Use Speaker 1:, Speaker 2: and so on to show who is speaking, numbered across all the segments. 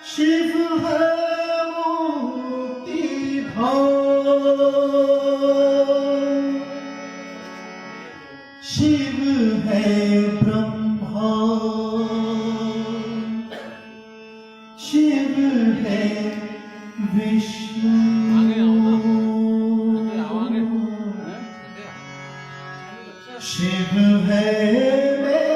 Speaker 1: शिव है मुक्ति धाम, शिव है ब्रह्मा, शिव है विष्णु, शिव है मेरा।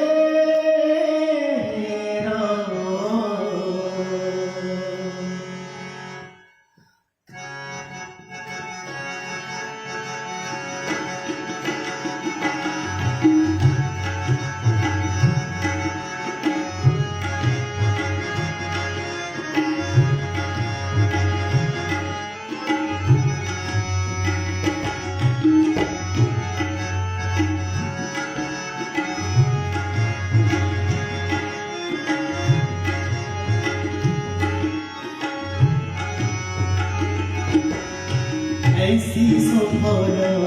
Speaker 1: ऐसी सुहानी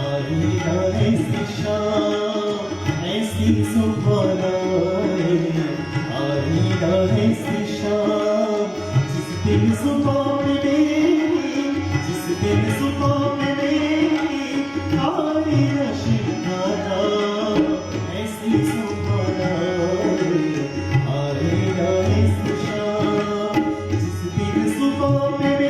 Speaker 1: आई ना ऐसी शाम, ऐसी सुहानी आई ना ऐसी शाम, जिस दिन सुबह में मेरी, जिस दिन सुबह में मेरी आई न शिव का नाम। ऐसी सुहानी आई ना ऐसी शाम, जिस दिन सुबह में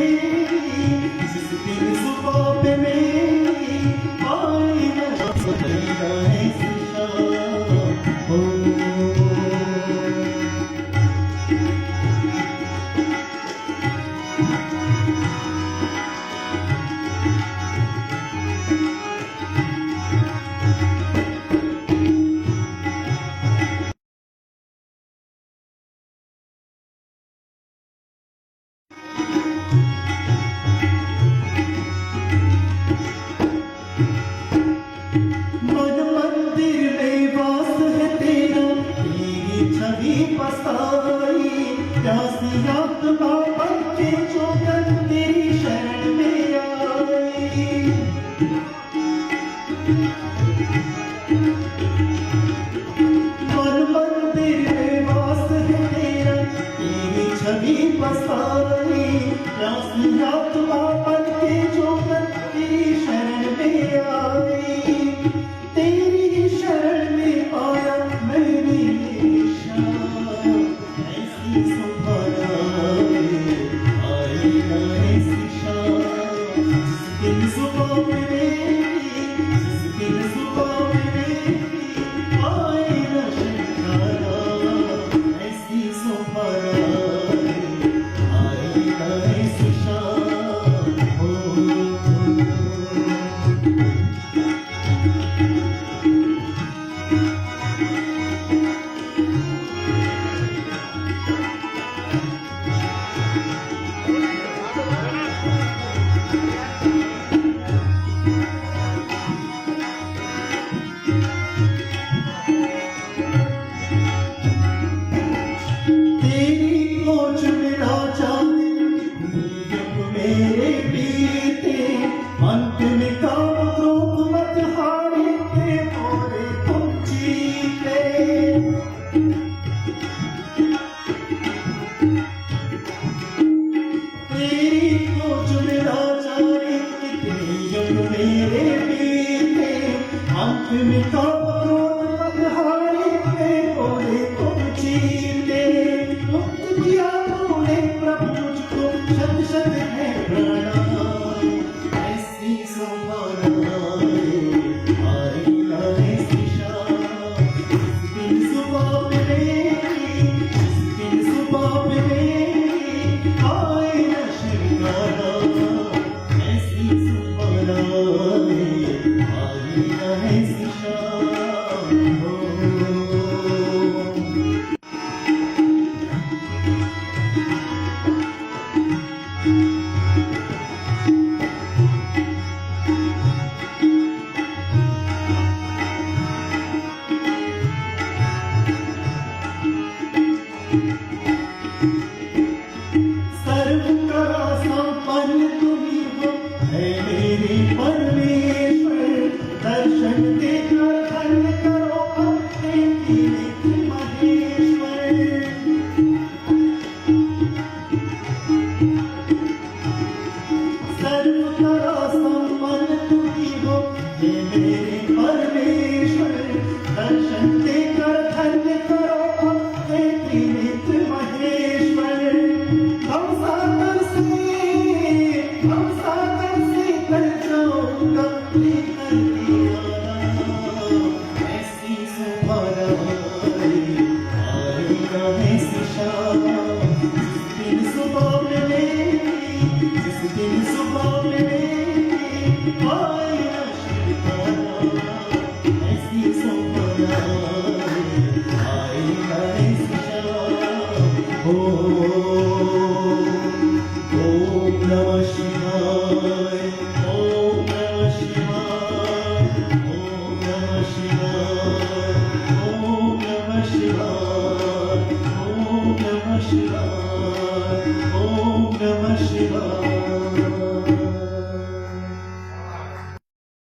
Speaker 1: Om Namah Shivaya, Om Namah Shivaya, Om Namah Shivaya, Om Namah Shivaya, Om Namah Shivaya, Om Namah Shivaya.